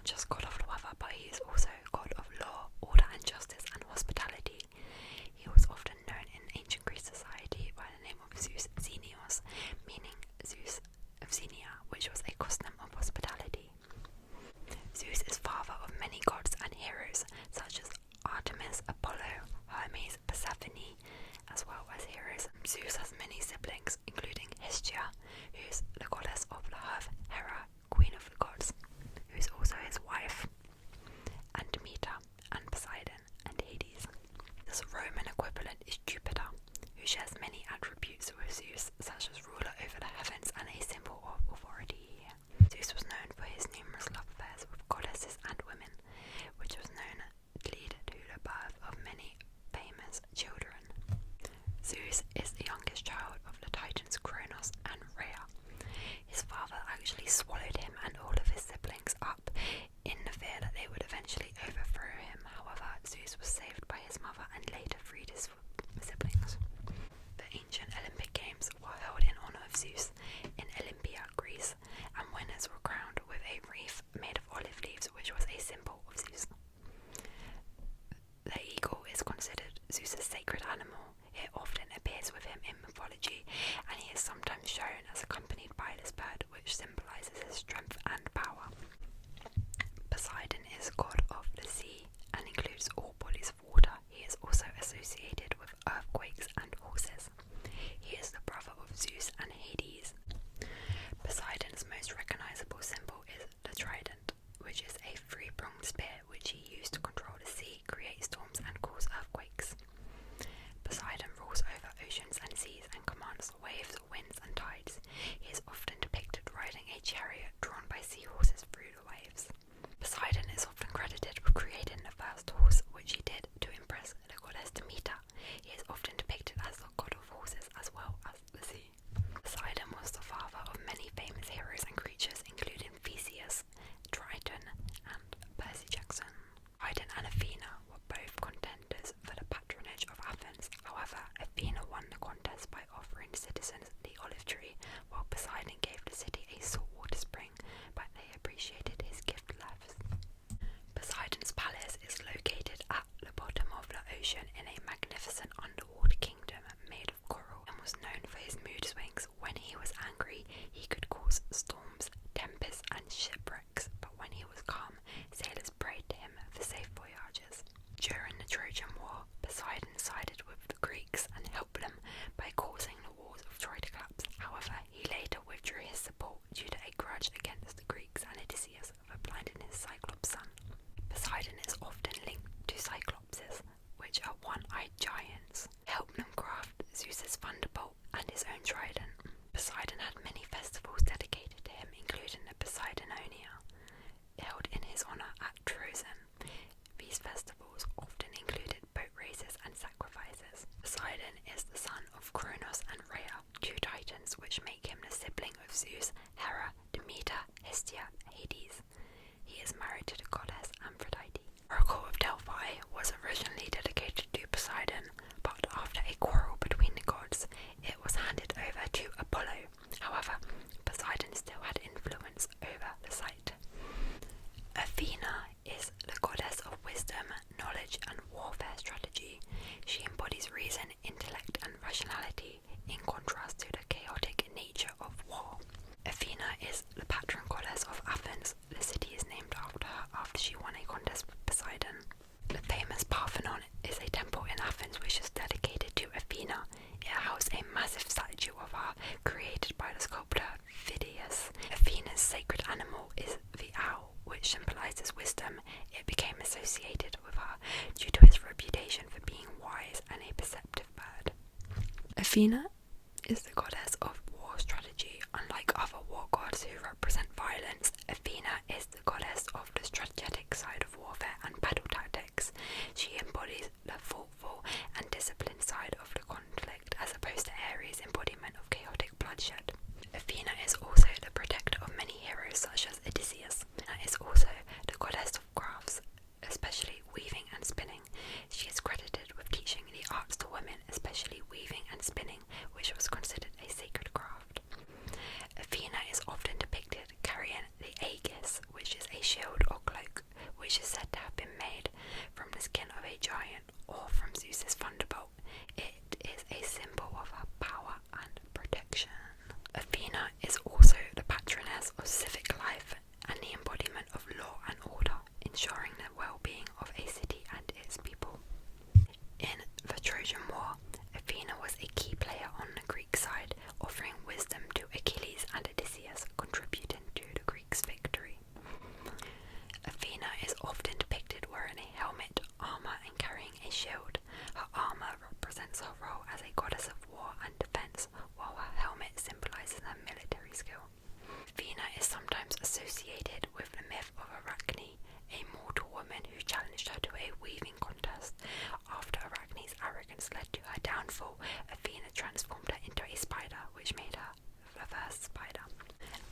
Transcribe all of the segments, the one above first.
just god of the weather, but he is also god of law, order and justice and hospitality. He was often known in ancient Greece society by the name of Zeus Xenios, meaning Zeus of Xenia, which was a custom of hospitality. Zeus is father of many gods and heroes, such as Artemis, Apollo, Hermes, Persephone, as well as heroes. Zeus has many siblings, including Hestia, who is the goddess of love, Hera, queen of the gods, who is also his wife, and Demeter, and Poseidon, and Hades. His Roman equivalent is Jupiter, who shares many attributes with Zeus, such as ruler over the heavens and a symbol of authority. Zeus was known for his numerous love affairs with goddesses and women, which was known to lead to the birth of many famous children. Zeus is the youngest child of the Titans Kronos and Rhea. His father actually swallowed him and all of his siblings up in the fear that they would eventually overthrow him. However, Zeus was saved by his mother and later freed his siblings. The ancient Olympic Games were held in honor of Zeus in Olympia, Greece, and winners were crowned with a wreath made of olive leaves, which was a symbol of Zeus. The eagle is considered Zeus's sacred animal. It often appears with him in mythology, and he is sometimes shown as accompanied by this bird, which symbolizes his strength and power. Poseidon is god of the sea and includes all bodies of water. He is also associated with earthquakes and horses. He is the brother of Zeus and Hades. Poseidon's most recognizable symbol is the trident, which is a three-pronged spear which he used to control the sea, create storms and cause earthquakes. Poseidon rules over oceans and seas and commands the waves, winds and tides. He is often depicted riding a chariot drawn by seahorses through the waves. Poseidon is often credited with creating the first horse, which he did to impress the goddess Demeter. He is often depicted as the god of horses as well as the sea. Poseidon was the father of many famous heroes and creatures, including Theseus, Triton, and Percy Jackson. Poseidon and Athena were both contenders for the patronage of Athens. However, Athena won the contest by offering citizens the olive tree, while Poseidon gave the city a saltwater spring, but they appreciated his gift less. Poseidon's palace is located at the bottom of the ocean in a magnificent underwater kingdom made of coral, and was known for his mood swings. When he was angry, he could cause storms, tempests, and shipwrecks, but when he was calm, sailors prayed to him for safe voyages. During the Trojan War, Poseidon sided with the Greeks and helped them by causing the walls of Troy to collapse. However, he later withdrew his support due to a grudge against the Greeks and Odysseus for blinding his Cyclops son. Poseidon is often linked to Cyclopses, which are one-eyed giants, helping them craft Zeus's thunderbolt and his own trident. Poseidon had many festivals dedicated to him, including the Poseidonia, held in his honor at Troezen. These festivals often included boat races and sacrifices. Poseidon is the son of Kronos and Rhea, two titans which make him the sibling of Zeus, Hera, Demeter, Hestia, Hades. He is married to the goddess Aphrodite. The Oracle of Delphi was originally dedicated to Poseidon, but after a quarrel between the gods, it was handed over to Apollo. However, Poseidon still had influence over the site. Athena is the goddess of wisdom, knowledge, and warfare strategy. She embodies reason, intellect, and rationality, in contrast to the chaotic nature of war. Athena is the patron goddess of Athens. The city is named after her after she won a contest with Poseidon. The famous Parthenon is a temple in Athens which is dedicated to Athena. It houses a massive statue of her created by the sculptor Phidias. Athena's sacred animal is the owl, which symbolizes wisdom. It became associated with her due to its reputation for being wise and a perceptive bird. Athena is the goddess of war strategy. Unlike other war gods who represent violence, Athena is the goddess of the strategic side of warfare and battle tactics. She embodies the thoughtful and disciplined side of the conflict, as opposed to Ares' embodiment of chaotic bloodshed. Athena is also the protector of many heroes such as Odysseus. Athena is also the goddess of crafts, especially weaving and spinning. She is credited with teaching the arts to women, especially weaving and spinning, ensuring the well-being of a city and its people. In the Trojan War, Athena was a key player on the Greek side, offering wisdom to Achilles and Odysseus, contributing to the Greeks' victory. Athena is often depicted wearing a helmet, armour and carrying a shield. Her armour represents her role as a goddess of war and defence, while her helmet symbolises her military skill. Athena is sometimes associated with the myth of Arachne, a mortal woman who challenged her to a weaving contest. After Arachne's arrogance led to her downfall, Athena transformed her into a spider, which made her the first spider.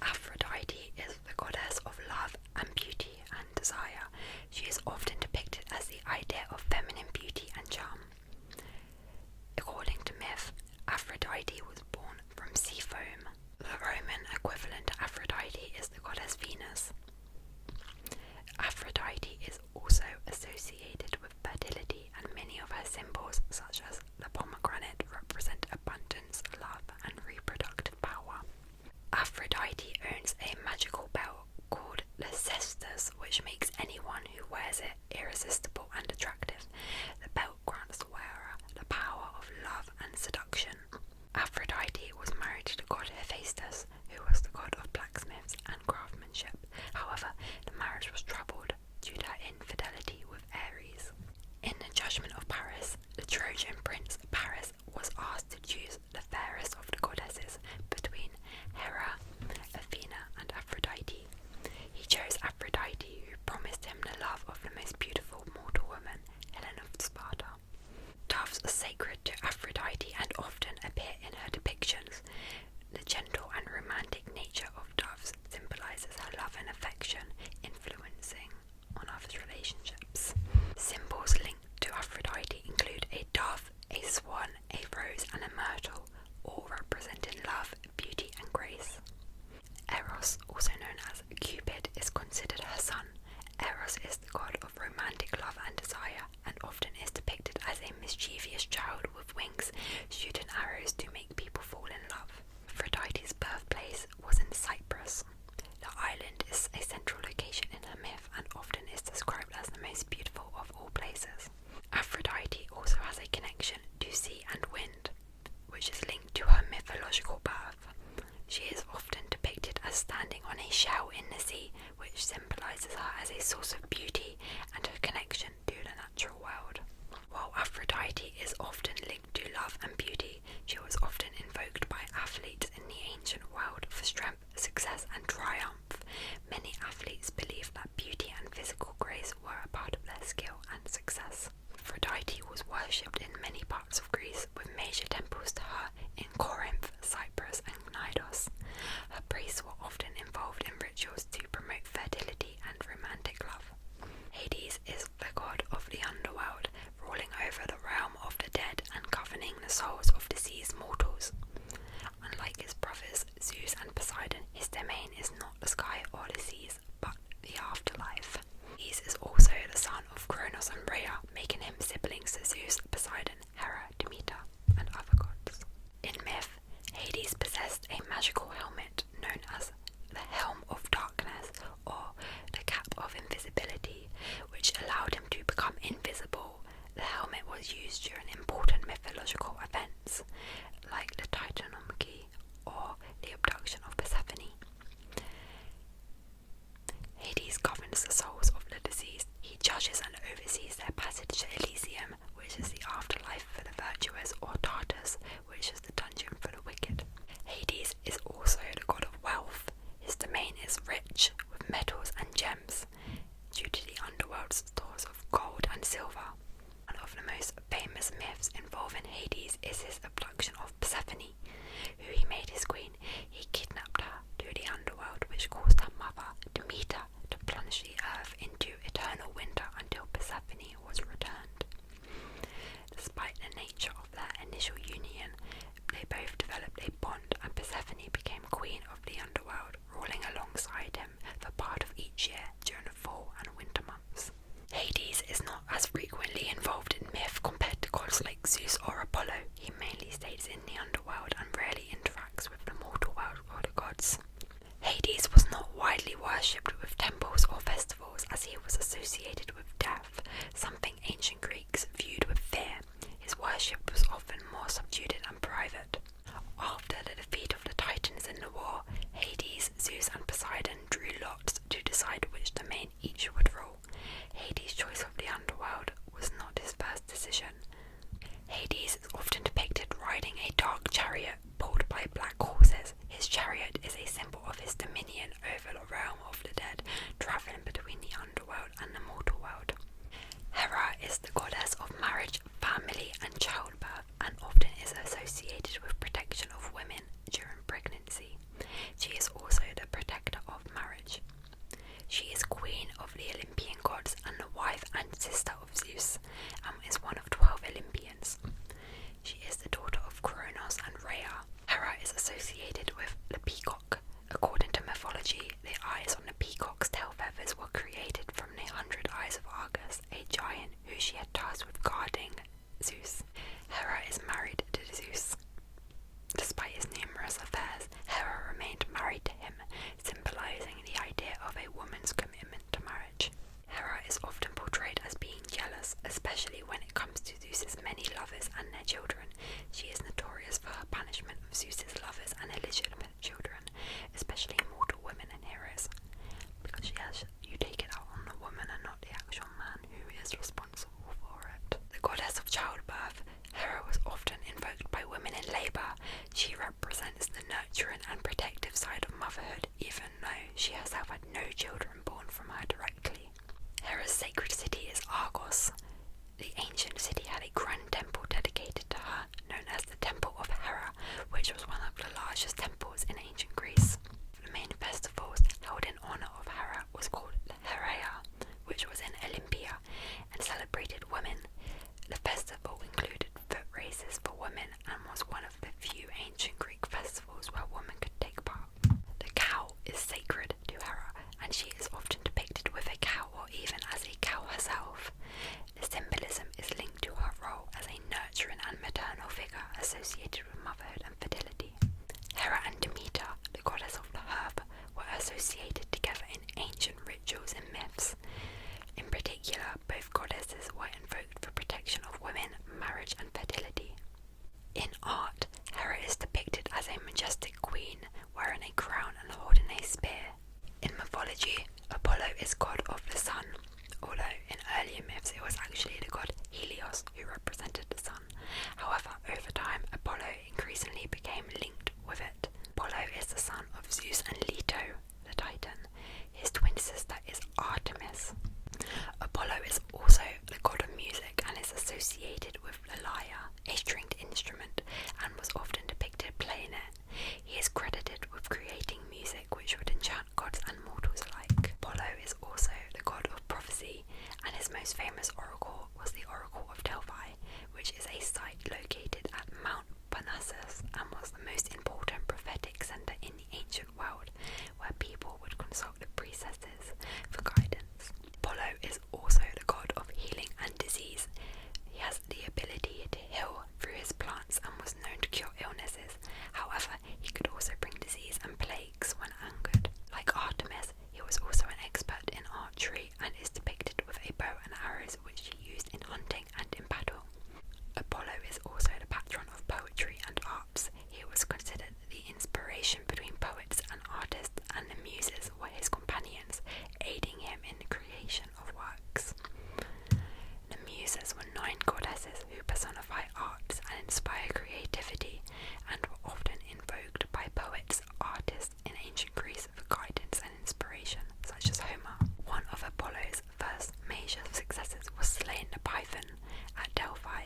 Aphrodite is the goddess of love and beauty and desire. She is often depicted as the idea of feminine beauty and charm. According to myth, Aphrodite was born from sea foam. The Roman equivalent to Aphrodite is the goddess Venus. Aphrodite is also associated with fertility, and many of her symbols, such as the pomegranate, represent abundance, love, and reproductive power. Aphrodite owns a magical belt called the cestus, which makes anyone who wears it irresistible and attractive. The belt grants the wearer the power of love and seduction. Aphrodite was married to the god Hephaestus, who was the god of blacksmiths and craftsmanship. However, the marriage was troubled due to her infidelity with Ares. In the Judgment of Paris, the Trojan prince Paris was asked to choose the fairest of the goddesses between Hera, Athena, and Aphrodite. He chose Aphrodite, who promised him the love of the most beautiful mortal woman, Helen of Sparta. Doves are sacred to Aphrodite and often appear in her depictions. The gentle and romantic nature of doves symbolises her love and affection, influencing on others' relationships. Symbols linked to Aphrodite include a dove, a swan, a rose, and a myrtle, all representing love, beauty, and grace. Eros, also known as Cupid, is considered her son. Eros is the god of romantic love and desire, and often is depicted as a mischievous child with wings, shooting arrows to make people fall in love. Aphrodite's birthplace was in Cyprus. The island is a central location in her myth and often is described as the most beautiful of all places. Aphrodite also has a connection to sea and wind, which is linked to her mythological birth. She is often depicted as standing on a shell in the sea, which symbolises her as a source of beauty and her connection to the natural world. While Aphrodite is often linked to love and beauty, she was often invoked by athletes in the ancient world for strength, success, and triumph. Many athletes believed that beauty and physical grace were a part of their skill and success. Aphrodite was worshipped in many parts of Greece, with major temples to her in Corinth, Cyprus, and Knidos. Her priests were often involved in rituals to promote fertility and romantic love. Hades is the god of the underworld, ruling over the realm of the dead and governing the souls of deceased mortals. created from the 100 eyes of Argus, a giant who she had tasked with guarding Zeus. Hera is married to Zeus. Despite his numerous affairs, Hera remained married to him, symbolizing the idea of a woman's commitment to marriage. Hera is often portrayed as being jealous, especially when it comes to Zeus's many lovers and their children. She is notorious for her banishment of Zeus's lovers and illegitimate children, especially mortal women and heroes, because you take it out on the woman and not the actual man who is responsible for it. The goddess of childbirth, Hera was often invoked by women in labour. She represents the nurturing and protective side of motherhood, even though she herself had no children born from her directly. Hera's sacred city is Argos. The ancient city had a grand temple dedicated to her, known as the Temple of Hera, which was one of the largest temples in ancient Greece. The main festivals held in honour of Hera was called Hera, which was in Olympia, and celebrated women. The festival included foot races for women and was one of the few ancient Greek festivals where women could take part. The cow is sacred to Hera, and she is often depicted with a cow or even as a cow herself. The symbolism is linked to her role as a nurturing and maternal figure associated with motherhood and fertility. Hera and Demeter, the goddess of the herb, were associated together in ancient rituals and myths. In particular, both goddesses were invoked for protection of women, marriage and fertility. In art, Hera is depicted as a majestic queen, wearing a crown and holding a spear. In mythology, Apollo is god of the sun, although in earlier myths it was actually the god Helios who represented the sun. However, over time, Apollo increasingly became linked with it. Apollo is the son of Zeus and Leto, the Titan. His twin sister is Artemis. Apollo is also the god of music and is associated with the lyre, a stringed instrument, and was often depicted playing it. He is credited with creating music which would enchant gods and mortals alike. Apollo is also the god of prophecy, and his most famous oracle was the Oracle of Delphi, which is a site located at Mount Parnassus and was the most important prophetic centre in the ancient world, where people would consult the priestesses for guidance. Apollo is also the god of healing and disease. He has the ability to heal through his plants and was known to cure illnesses. However, he could also bring disease and plagues when angered. Like Artemis, he was also an expert in archery and is depicted with a bow and arrows which he used in hunting and in battle. Apollo is also the patron of poetry and arts. He was considered the inspiration between poets and artists, and the muses were his companions, aiding him in the creation of works. The muses were 9 goddesses who personify arts and inspire creativity, and were often invoked by poets, artists in ancient Greece for guidance and inspiration, such as Homer. One of Apollo's first major successes was slaying the Python at Delphi.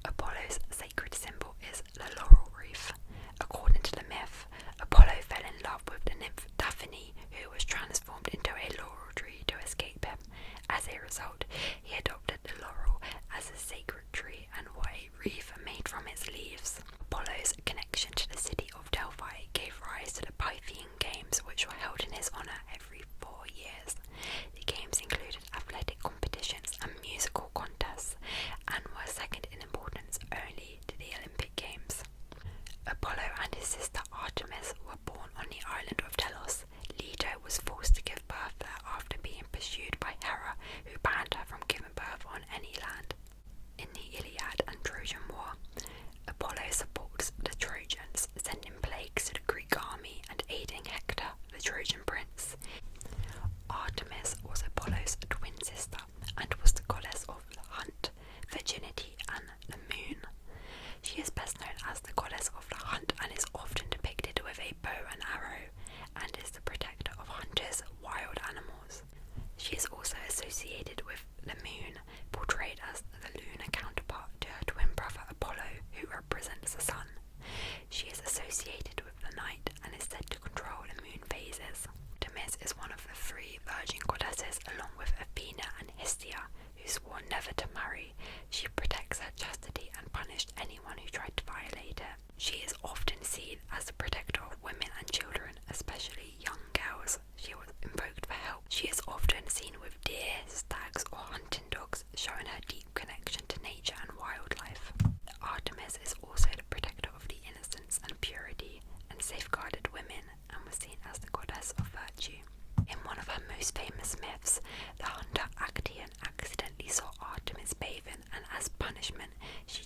Apollo's sacred symbol is the laurel wreath. According to the myth, Apollo fell in love with the nymph Daphne, who was transformed into a laurel tree to escape him. As a result, he adopted the laurel as a sacred tree and wore a wreath made from its leaves.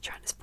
transform